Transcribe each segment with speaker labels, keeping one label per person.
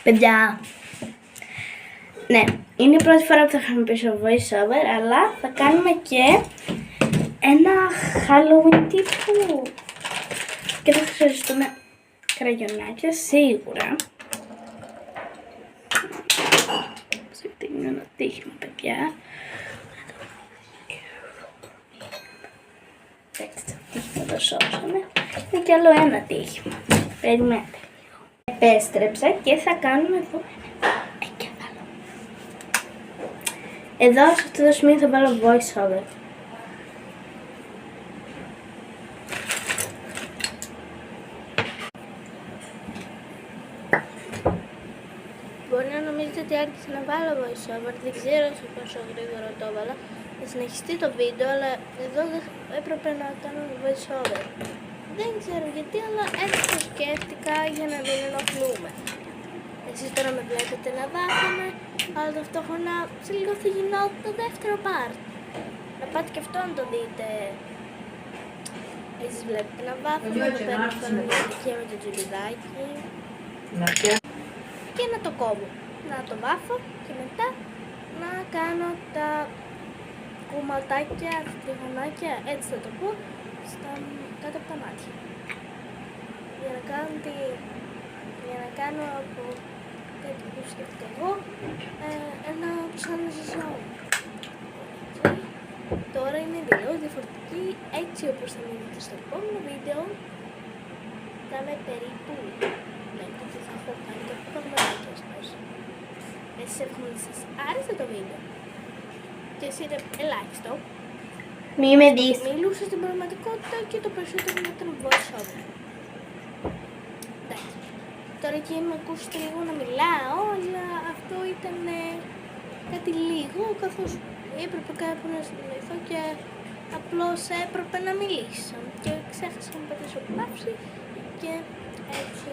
Speaker 1: Παιδιά, ναι, είναι η πρώτη φορά που θα κάνουμε πίσω voiceover, αλλά θα κάνουμε και ένα Halloween τύπου και θα χρειαστούμε κραγιονάκια σίγουρα. Είναι ένα τύχημα, παιδιά. Εντάξει, το τύχημα το σώσαμε. Είναι κι άλλο ένα τύχημα. Περιμένετε λίγο. Επέστρεψα και θα κάνουμε εδώ ένα εγκέφαλο. Εδώ, σε αυτό το σημείο θα βάλω voiceover. Μπορεί να νομίζετε ότι άρχισα να βάλω voiceover, δεν ξέρω σε πόσο γρήγορα το έβαλα. Θα συνεχιστεί το βίντεο, αλλά εδώ έπρεπε να κάνω voiceover. Δεν ξέρω γιατί, αλλά έτσι το σκέφτηκα για να μην ενοχλούμε. Εσείς τώρα με βλέπετε να βάφομαι, αλλά ταυτόχρονα σε λίγο θα γινώ το δεύτερο part. Να πάτε και αυτό να το δείτε. Εσείς βλέπετε να βάφομαι, εδώ πέρα στο και με το τζουλιδάκι. Και να το κόβω, να το βάφω και μετά να κάνω τα κουματάκια, τριγωνάκια, έτσι θα το πω, κάτω από τα μάτια. Για να κάνω από κάτι που σκέφτηκα εγώ, ένα σαν ζώο. Τώρα είναι εντελώς διαφορετική, έτσι όπως θα μείνετε στο επόμενο βίντεο, θα είμαι περίπου. Θα έχω κάνει κάποια πραγματάκια ωστόσο. Εσείς εύχομαι να σας άρεσε το βίντεο και εσύ ήταν ελάχιστο.
Speaker 2: Μη με δεις.
Speaker 1: Μιλούσα στην πραγματικότητα και το περισσότερο ήταν voiceover. Εντάξει. Τώρα εκεί με ακούσετε λίγο να μιλάω, αλλά αυτό ήταν κάτι λίγο, καθώς έπρεπε κάπου να συνεννοηθώ και απλώς έπρεπε να μιλήσω. Και ξέχασα να πατήσω παύση και έτσι.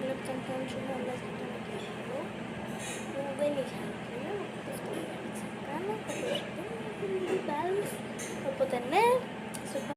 Speaker 1: Βλέπετε αν κάνω σοβαρά και το μακιάζω. Δεν είχα άλλο. Αυτό είναι έτσι να κάνω. Οπότε ναι,